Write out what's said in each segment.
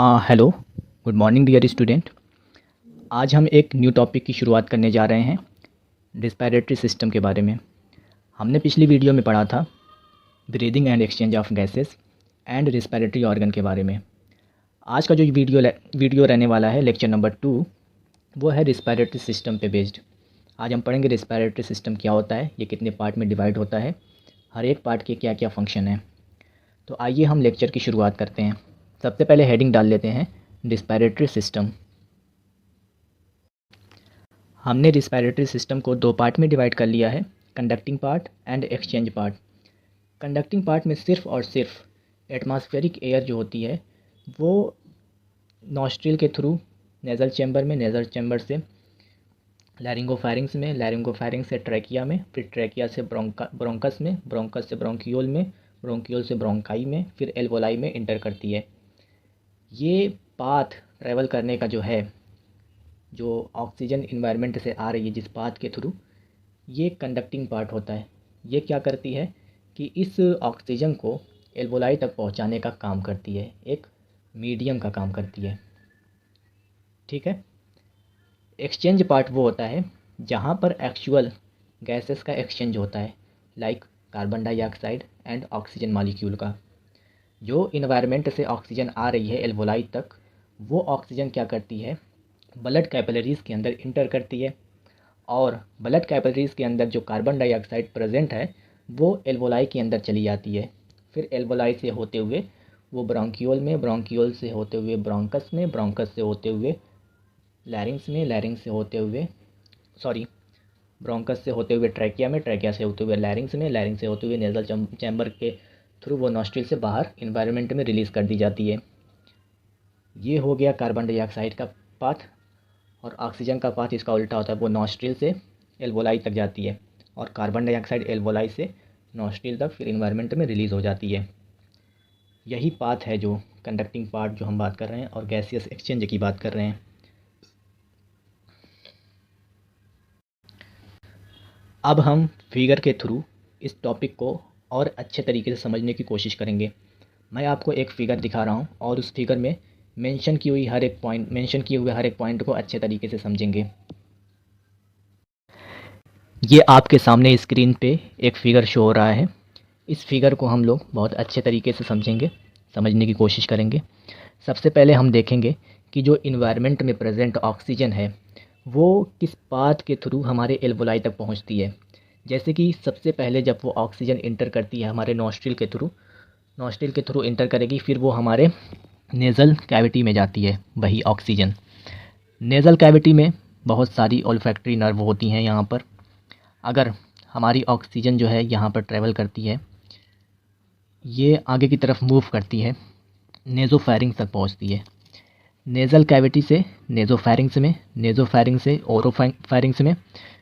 Hello, good morning dear student. आज हम एक न्यू टॉपिक की शुरुआत करने जा रहे हैं, रिस्पायरेटरी सिस्टम के बारे में। हमने पिछली वीडियो में पढ़ा था breathing and exchange of gases and respiratory organ के बारे में। आज का जो वीडियो रहने वाला है, लेक्चर नंबर 2, वो है रिस्पायरेटरी सिस्टम पे बेस्ड। आज हम पढ़ेंगे रिस्पायरेटरी सिस्टम क्या होता है, ये कितने पार्ट में डिवाइड होता है, हर एक पार्ट के क्या क्या फंक्शन है। तो आइए हम लेक्चर की शुरुआत करते हैं। सबसे पहले हेडिंग डाल लेते हैं, रिस्पायरेटरी सिस्टम। हमने रिस्पायरेटरी सिस्टम को दो पार्ट में डिवाइड कर लिया है, conducting part and exchange part. Conducting part में सिर्फ और सिर्फ एटमॉस्फेरिक एयर जो होती है वो नॉस्ट्रिल के थ्रू नेज़ल चैम्बर में, नेज़ल चैम्बर से लैरिंगोफैरिंग्स में, लैरिंगोफैरिंग्स से ट्रैकिया में, फिर ट्रैकिया से ब्रोंकस में, ब्रोंकस से ब्रोंकियोल में, ब्रोंकियोल से ब्रोंकाई में, फिर एल्वोलाई में इंटर करती है। ये पाथ ट्रैवल करने का जो है, जो ऑक्सीजन इन्वायरमेंट से आ रही है जिस पाथ के थ्रू, ये कंडक्टिंग पार्ट होता है। ये क्या करती है कि इस ऑक्सीजन को एल्वोलाई तक पहुंचाने का काम करती है, एक मीडियम का काम करती है। ठीक है। एक्सचेंज पार्ट वो होता है जहाँ पर एक्चुअल गैसेस का एक्सचेंज होता है, like carbon dioxide and oxygen molecule का। जो इन्वायरमेंट से ऑक्सीजन आ रही है एल्वोलाई तक, वो ऑक्सीजन क्या करती है, ब्लड कैपिलरीज़ के अंदर इंटर करती है, और ब्लड कैपिलरीज़ के अंदर जो कार्बन डाइऑक्साइड प्रेजेंट है वो एल्वोलाई के अंदर चली जाती है। फिर एल्वोलाई से होते हुए वो ब्रोंकियोल में, ब्रोंकियोल से होते हुए ब्रोंकस में, ब्रोंकस से होते हुए लैरिंग्स में, लैरिंग्स से होते हुए ब्रोंकस से होते हुए ट्रैकिया में, ट्रैकिया से होते हुए लैरिंग्स में, लैरिंग्स से होते हुए नेज़ल चैम्बर के थ्रू वो नॉस्ट्रिल से बाहर इन्वायरमेंट में रिलीज़ कर दी जाती है। ये हो गया कार्बन डाइऑक्साइड का पाथ। और ऑक्सीजन का पाथ इसका उल्टा होता है, वो नॉस्ट्रिल से एल्वोलाई तक जाती है और कार्बन डाइऑक्साइड एल्वोलाई से नॉस्ट्रिल तक फिर इन्वायरमेंट में रिलीज़ हो जाती है। यही पाथ है जो कंडक्टिंग पार्ट जो हम बात कर रहे हैं और गैसियस एक्सचेंज की बात कर रहे हैं। अब हम फिगर के थ्रू इस टॉपिक को और अच्छे तरीके से समझने की कोशिश करेंगे। मैं आपको एक फ़िगर दिखा रहा हूँ और उस फिगर में मेंशन किए हुए हर एक पॉइंट को अच्छे तरीके से समझेंगे। ये आपके सामने स्क्रीन पे एक फ़िगर शो हो रहा है। इस फिगर को हम लोग बहुत अच्छे तरीके से समझेंगे, समझने की कोशिश करेंगे। सबसे पहले हम देखेंगे कि जो इन्वायरमेंट में प्रेजेंट ऑक्सीजन है वो किस पाथ के थ्रू हमारे एल्वोलाई तक पहुंचती है। जैसे कि सबसे पहले जब वो ऑक्सीजन इंटर करती है हमारे नॉस्ट्रिल के थ्रू इंटर करेगी, फिर वो हमारे नेज़ल कैविटी में जाती है वही ऑक्सीजन। नेज़ल कैविटी में बहुत सारी ओल्फैक्टरी नर्व होती हैं। यहाँ पर अगर हमारी ऑक्सीजन जो है यहाँ पर ट्रैवल करती है, ये आगे की तरफ मूव करती है, नेज़ोफैरिंग्स तक पहुँचती है। नेज़ल कैविटी से नेज़ोफैरिंग्स में, नेज़ोफैरिंग्स से ओरोफैरिंग्स में,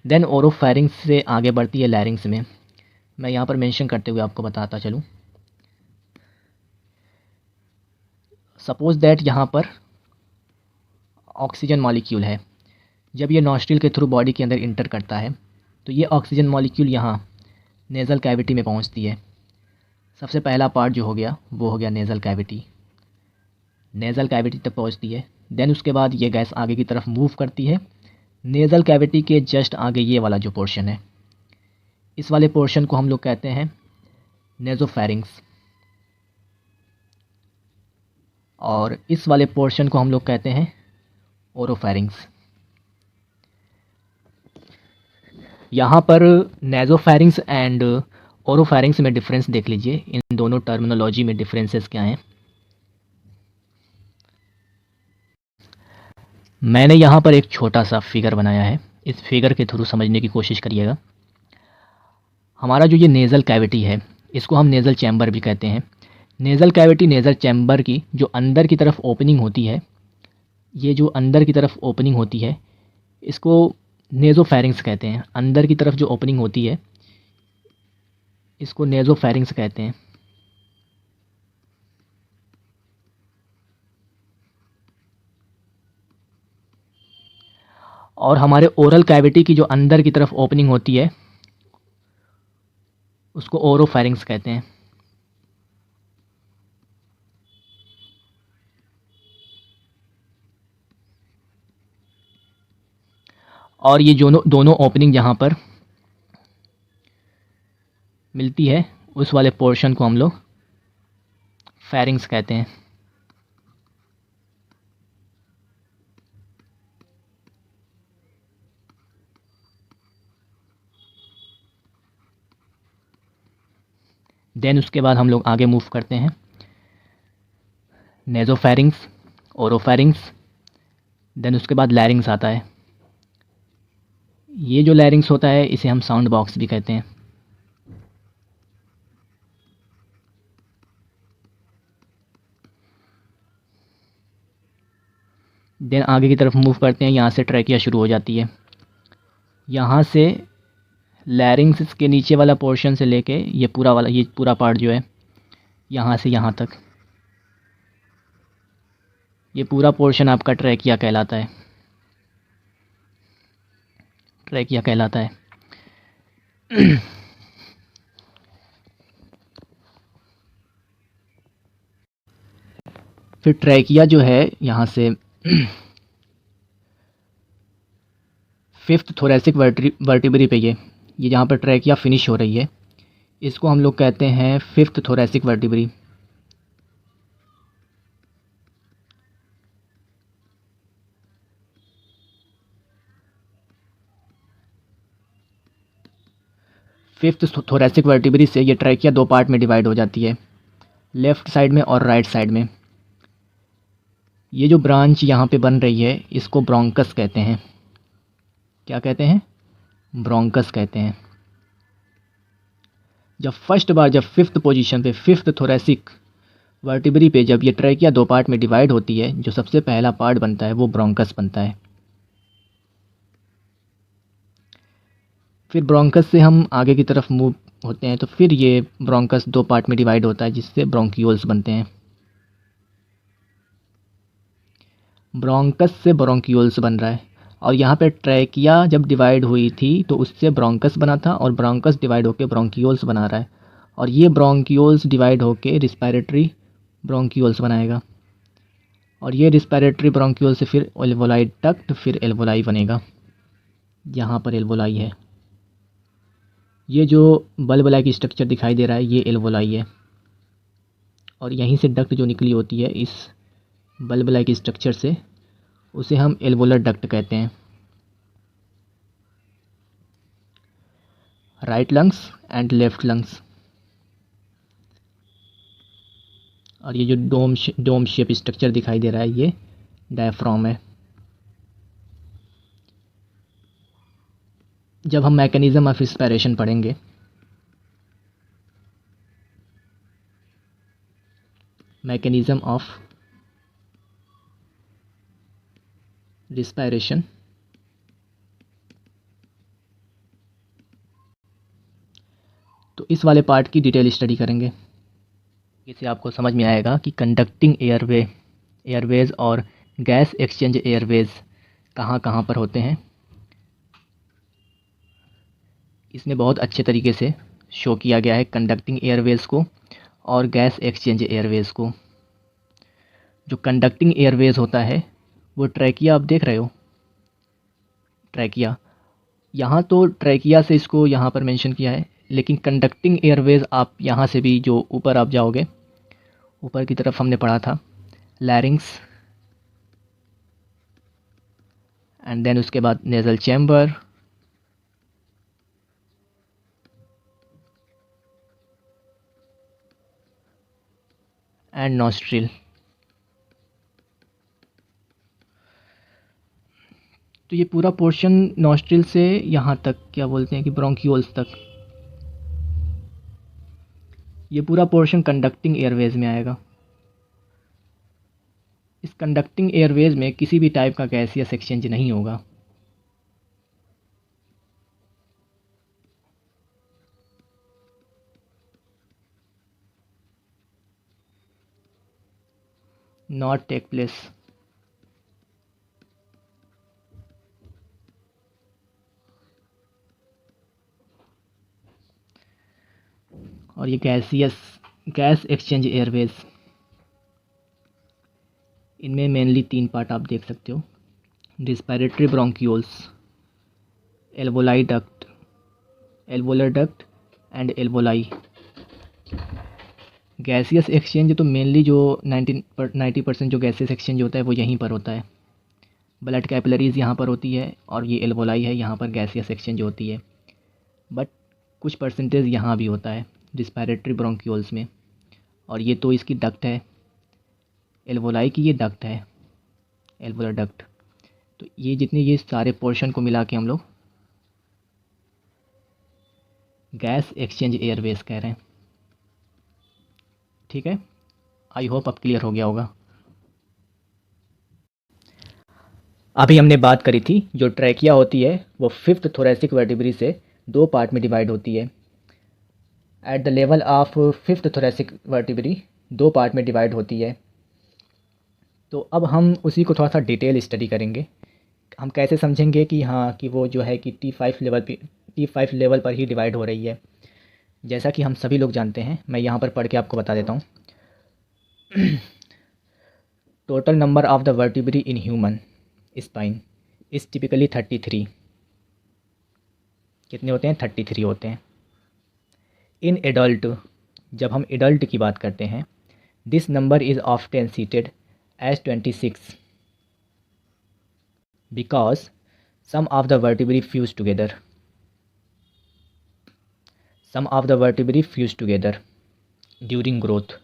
देन ओरोफैरिंग्स से आगे बढ़ती है लैरिंग्स में। मैं यहाँ पर मेंशन करते हुए आपको बताता चलूँ। सपोज़ दैट यहाँ पर ऑक्सीजन मॉलिक्यूल है। जब ये नॉस्ट्रिल के थ्रू बॉडी के अंदर इंटर करता है तो ये ऑक्सीजन मॉलिक्यूल यहाँ नेज़ल कैविटी में पहुँचती है। सबसे पहला पार्ट जो हो गया वो हो गया नेज़ल कैविटी। नेज़ल कैविटी तक पहुँचती है, देन उसके बाद ये गैस आगे की तरफ मूव करती है। नेज़ल कैविटी के जस्ट आगे ये वाला जो पोर्शन है, इस वाले पोर्शन को हम लोग कहते हैं नेज़ोफैरिंग्स, और इस वाले पोर्शन को हम लोग कहते हैं ओरोफैरिंग्स। यहाँ पर नेज़ोफैरिंग्स एंड ओरोफैरिंग्स में डिफरेंस देख लीजिए, इन दोनों टर्मिनोलॉजी में डिफरेंसेस क्या हैं। मैंने यहाँ पर एक छोटा सा फिगर बनाया है, इस फिगर के थ्रू समझने की कोशिश करिएगा। हमारा जो ये नेज़ल कैविटी है इसको हम नेज़ल चैम्बर भी कहते हैं। नेज़ल कैविटी, नेज़ल चैम्बर की जो अंदर की तरफ ओपनिंग होती है, ये जो अंदर की तरफ ओपनिंग होती है इसको नेज़ोफैरिंग्स कहते हैं। अंदर की तरफ जो ओपनिंग होती है इसको नेज़ोफैरिंग्स कहते हैं। और हमारे ओरल कैविटी की जो अंदर की तरफ ओपनिंग होती है उसको ओरोफैरिंग्स कहते हैं। और ये दोनों ओपनिंग जहाँ पर मिलती है उस वाले पोर्शन को हम लोग फेरिंग्स कहते हैं। देन उसके बाद हम लोग आगे मूव करते हैं नेज़ोफेरिंग्स, ओरोफेरिंग्स, देन उसके बाद लैरिंग्स आता है। ये जो लैरिंग्स होता है इसे हम साउंड बॉक्स भी कहते हैं। देन आगे की तरफ मूव करते हैं, यहाँ से ट्रैकिया शुरू हो जाती है। यहाँ से लैरिंग्स के नीचे वाला पोर्शन से लेके ये पूरा पार्ट जो है यहाँ से यहाँ तक, ये पूरा पोर्शन आपका ट्रैकिया कहलाता है। ट्रैकिया कहलाता है। फिर ट्रैकिया जो है यहाँ से फिफ्थ थोरेसिक वर्टिब्री पे ये जहाँ पर ट्रैकिया फिनिश हो रही है इसको हम लोग कहते हैं fifth thoracic vertebrae. Fifth thoracic vertebrae से ये ट्रैकिया दो पार्ट में डिवाइड हो जाती है, लेफ़्ट साइड में और राइट साइड में। ये जो ब्रांच यहाँ पे बन रही है इसको ब्रोंकस कहते हैं। क्या कहते हैं? ब्रोंकस कहते हैं। जब फिफ्थ पोजीशन पे, फिफ्थ थोरेसिक वर्टिब्री पे जब ये ट्रैकिया दो पार्ट में डिवाइड होती है, जो सबसे पहला पार्ट बनता है वो ब्रोंकस बनता है। फिर ब्रोंकस से हम आगे की तरफ मूव होते हैं तो फिर ये ब्रोंकस दो पार्ट में डिवाइड होता है जिससे ब्रोंकियोल्स बनते हैं। ब्रोंकस से ब्रोंकियोल्स बन रहा है। और यहाँ पे ट्रैकिया जब डिवाइड हुई थी तो उससे ब्रोंकस बना था और ब्रोंकस डिवाइड होकर ब्रोंकियोल्स बना रहा है। और ये ब्रोंकियोल्स डिवाइड होकर रिस्पायरेटरी ब्रोंकियोल्स बनाएगा। और ये रिस्पायरेटरी ब्रोंकियोल से फिर एल्वोलाई डक्ट, फिर एल्वोलाई बनेगा। यहाँ पर एल्वोलाई है। ये जो बल्ब लाइक स्ट्रक्चर दिखाई दे रहा है ये एल्वोलाई है। और यहीं से डक्ट जो निकली होती है इस बल्ब लाइक स्ट्रक्चर से, उसे हम एल्वोलर डक्ट कहते हैं। Right lungs and left lungs. और ये जो डोम शेप स्ट्रक्चर दिखाई दे रहा है ये डायफ्राम है। जब हम मैकेनिज्म ऑफ रिस्पायरेशन पढ़ेंगे मैकेनिज्म ऑफ रिस्पायरेशन, तो इस वाले पार्ट की डिटेल स्टडी करेंगे। इससे आपको समझ में आएगा कि कंडक्टिंग एयरवेज और गैस एक्सचेंज एयरवेज कहाँ कहाँ पर होते हैं। इसमें बहुत अच्छे तरीके से शो किया गया है कंडक्टिंग एयरवेज को और गैस एक्सचेंज एयरवेज को। जो कंडक्टिंग एयरवेज होता है वो ट्रैकिया आप देख रहे हो, ट्रैकिया यहाँ तो ट्रैकिया से इसको यहाँ पर मेंशन किया है, लेकिन कंडक्टिंग एयरवेज आप यहाँ से भी जो ऊपर आप जाओगे, ऊपर की तरफ हमने पढ़ा था लैरिंग्स, एंड देन उसके बाद नेज़ल चैम्बर, एंड नॉस्ट्रिल। तो ये पूरा पोर्शन नॉस्ट्रिल से यहाँ तक क्या बोलते हैं कि ब्रोंकियोल्स तक, ये पूरा पोर्शन कंडक्टिंग एयरवेज में आएगा। इस कंडक्टिंग एयरवेज में किसी भी टाइप का गैसियस एक्सचेंज नहीं होगा। Not take place. और ये गैस एक्सचेंज एयरवेज, इनमें मेनली तीन पार्ट आप देख सकते हो। Respiratory bronchioles, alveoli duct, alveolar duct and alveoli. Gaseous exchange तो मेनली जो 90% जो गैसियस एक्सचेंज होता है वो यहीं पर होता है। ब्लड कैपिलरीज़ यहाँ पर होती है और ये एल्वोलाई है, यहाँ पर गैसियस एक्सचेंज होती है। बट कुछ परसेंटेज यहाँ भी होता है रिस्पायरेटरी ब्रोंक्यूल्स में। और ये तो इसकी डक्ट है, एल्वोलाई की ये डक्ट है, एल्वोलर डक्ट। तो ये जितने ये सारे पोर्शन को मिला के हम लोग गैस एक्सचेंज एयरवेज कह रहे हैं। ठीक है, आई होप अब क्लियर हो गया होगा। अभी हमने बात करी थी जो ट्रैकिया होती है वो 5th थोरेसिक वर्टिब्री से 2 पार्ट में डिवाइड होती है। At the level of 5th thoracic vertebrae 2 part में डिवाइड होती है। तो अब हम उसी को थोड़ा सा डिटेल स्टडी करेंगे। हम कैसे समझेंगे कि हाँ कि वो जो है कि T5 लेवल पर ही डिवाइड हो रही है। जैसा कि हम सभी लोग जानते हैं, मैं यहाँ पर पढ़ के आपको बता देता हूँ। Total number of the vertebrae in human spine is typically 33। कितने होते हैं? 33 होते हैं। इन एडल्ट, जब हम एडल्ट की बात करते हैं, this number is often cited as 26 because some of the vertebrae fuse together. Some of the vertebrae fuse together during growth.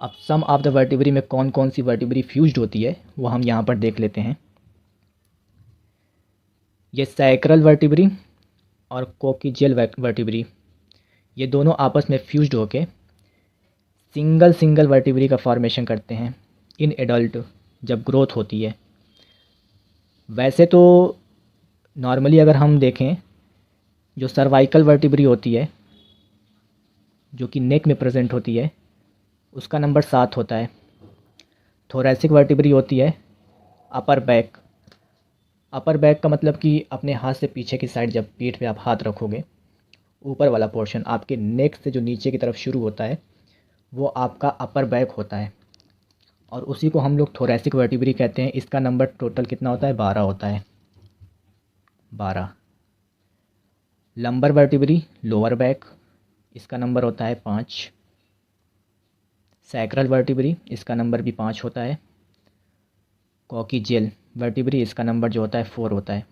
अब सम ऑफ द वर्टिब्री में कौन कौन सी वर्टिब्री फ्यूज्ड होती है वो हम यहाँ पर देख लेते हैं। ये सैक्रल वर्टिब्री और कोकिजियल वर्टिब्री, ये दोनों आपस में फ्यूज्ड होके सिंगल वर्टिब्री का फॉर्मेशन करते हैं इन एडल्ट, जब ग्रोथ होती है। वैसे तो नॉर्मली अगर हम देखें, जो सर्वाइकल वर्टिब्री होती है जो कि नेक में प्रेजेंट होती है, उसका नंबर 7 होता है। थोरेसिक वर्टिब्री होती है अपर बैक। अपर बैक का मतलब कि अपने हाथ से पीछे की साइड, जब पीठ पे आप हाथ रखोगे, ऊपर वाला पोर्शन आपके नेक से जो नीचे की तरफ शुरू होता है वो आपका अपर बैक होता है, और उसी को हम लोग थोरेसिक वर्टिब्री कहते हैं। इसका नंबर टोटल कितना होता है? 12 होता है, 12। लंबर वर्टिब्री लोअर बैक, इसका नंबर होता है 5। सैक्रल वर्टिब्री, इसका नंबर भी 5 होता है। कॉकिजियल वर्टिब्री, इसका नंबर जो होता है 4 होता है।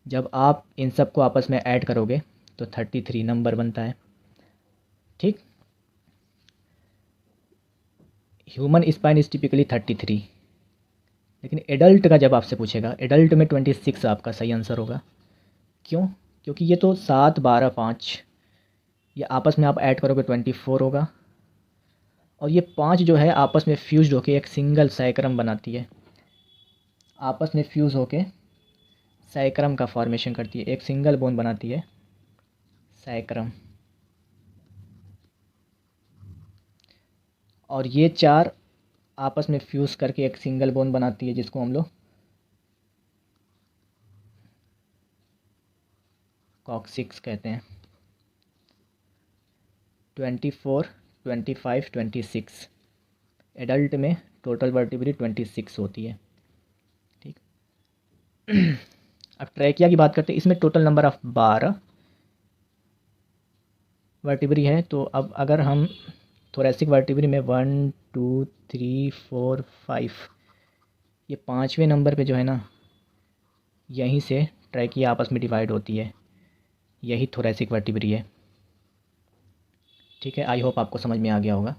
जब आप इन सब को आपस में ऐड करोगे तो 33 नंबर बनता है। ठीक, ह्यूमन स्पाइन इज टिपिकली 33। लेकिन एडल्ट का जब आपसे पूछेगा, एडल्ट में 26 आपका सही आंसर होगा। क्यों? क्योंकि ये तो 7, 12, 5 ये आपस में आप ऐड करोगे 24 होगा, और ये 5 जो है आपस में फ्यूज्ड होके एक सिंगल सैक्रम बनाती है। आपस में फ्यूज़ होके सैक्रम का फॉर्मेशन करती है, एक सिंगल बोन बनाती है, सैक्रम। और ये 4 आपस में फ्यूज़ करके एक सिंगल बोन बनाती है, जिसको हम लोग कॉक्सिक्स कहते हैं। 24, 25, 26 एडल्ट में टोटल वर्टिब्री 26 होती है। ठीक, अब ट्रैकिया की बात करते हैं। इसमें टोटल नंबर ऑफ 12 वर्टिब्री है। तो अब अगर हम थोरेसिक वर्टिब्री में 1, 2, 3, 4, 5, ये 5वें नंबर पे जो है ना, यहीं से ट्रैकिया आपस में डिवाइड होती है। यही थोरेसिक वर्टिब्री है। ठीक है, आई होप आपको समझ में आ गया होगा।